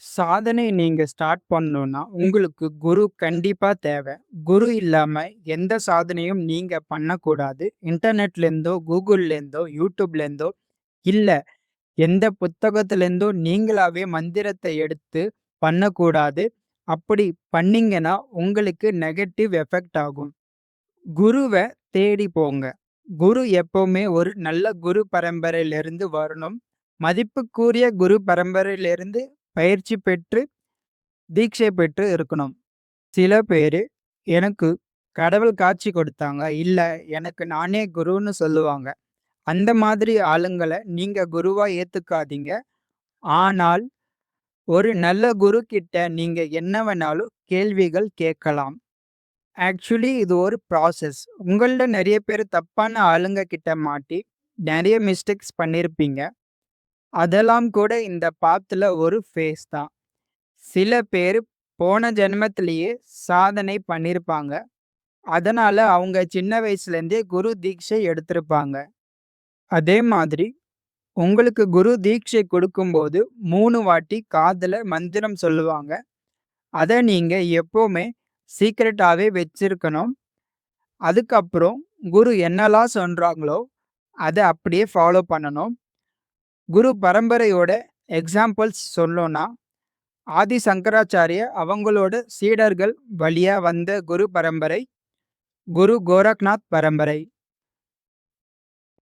சாதனை நீங்க ஸ்டார்ட் பண்ணணும்னா, உங்களுக்கு குரு கண்டிப்பா தேவை. குரு இல்லாம எந்த சாதனையும் நீங்க பண்ணக்கூடாது. இன்டர்நெட்லேருந்தோ, கூகுள்லேருந்தோ, யூடியூப்லேருந்தோ இல்ல எந்த புத்தகத்திலேருந்தோ நீங்களாவே மந்திரத்த எடுத்து பண்ணக்கூடாது. அப்படி பண்ணீங்கன்னா, உங்களுக்கு நெகட்டிவ் எஃபெக்ட் ஆகும். குருவ தேடி போங்க. குரு எப்பவுமே ஒரு நல்ல குரு பரம்பரையிலிருந்து வரணும். மதிப்புக்குரிய குரு பரம்பரையிலிருந்து பயிற்சி பெற்று தீட்சை பெற்று இருக்கணும். சில பேரு எனக்கு கடவுள் காட்சி கொடுத்தாங்க. இல்ல எனக்கு நானே குருன்னு சொல்லுவாங்க. அந்த மாதிரி ஆளுங்கள நீங்க குருவா ஏத்துக்காதீங்க. ஆனால் ஒரு நல்ல குரு கிட்ட நீங்க என்ன வேணாலும் கேள்விகள் கேட்கலாம். ஆக்சுவலி இது ஒரு ப்ராசஸ். உங்கள்ல நெறைய பேரு தப்பான ஆளுங்க கிட்ட மாட்டி நெறைய மிஸ்டேக்ஸ் பண்ணியிருப்பீங்க. அதெல்லாம் கூட இந்த பாத்துல ஒரு ஃபேஸ் தான். சில பேரு போன ஜென்மத்திலேயே சாதனை பண்ணியிருப்பாங்க. அதனால அவங்க சின்ன வயசுலேருந்தே குரு தீட்சை எடுத்திருப்பாங்க. அதே மாதிரி உங்களுக்கு குரு தீட்சை கொடுக்கும்போது 3 வாட்டி காதுல மந்திரம் சொல்லுவாங்க. அத நீங்க எப்பவுமே சீக்ரெட்டாவே வச்சிருக்கணும். அதுக்கப்புறம் குரு என்னலாம் சொல்றாங்களோ, அத அப்படியே ஃபாலோ பண்ணணும். குரு பரம்பரையோட எக்ஸாம்பிள்ஸ் சொல்லணும்னா, ஆதி சங்கராச்சாரிய அவங்களோட சீடர்கள் வழியா வந்த குரு பரம்பரை, குரு கோரக்நாத் பரம்பரை.